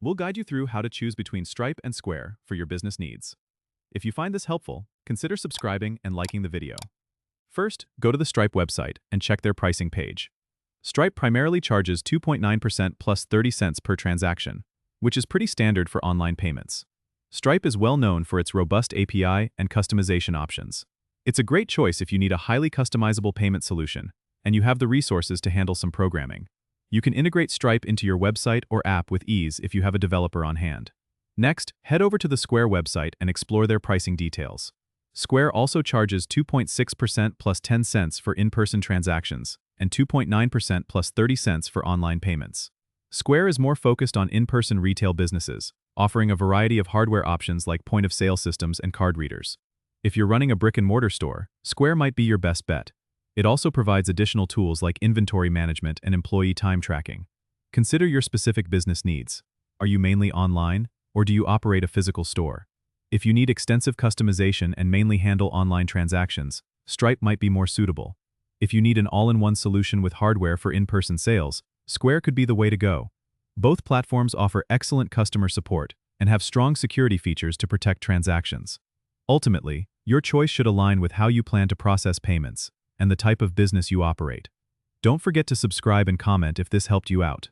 We'll guide you through how to choose between Stripe and Square for your business needs. If you find this helpful, consider subscribing and liking the video. First, go to the Stripe website and check their pricing page. Stripe primarily charges 2.9% plus 30 cents per transaction, which is pretty standard for online payments. Stripe is well known for its robust API and customization options. It's a great choice if you need a highly customizable payment solution and you have the resources to handle some programming. You can integrate Stripe into your website or app with ease if you have a developer on hand. Next, head over to the Square website and explore their pricing details. Square also charges 2.6% plus 10 cents for in-person transactions and 2.9% plus 30 cents for online payments. Square is more focused on in-person retail businesses, offering a variety of hardware options like point-of-sale systems and card readers. If you're running a brick-and-mortar store, Square might be your best bet. It also provides additional tools like inventory management and employee time tracking. Consider your specific business needs. Are you mainly online, or do you operate a physical store? If you need extensive customization and mainly handle online transactions, Stripe might be more suitable. If you need an all-in-one solution with hardware for in-person sales, Square could be the way to go. Both platforms offer excellent customer support and have strong security features to protect transactions. Ultimately, your choice should align with how you plan to process payments and the type of business you operate. Don't forget to subscribe and comment if this helped you out.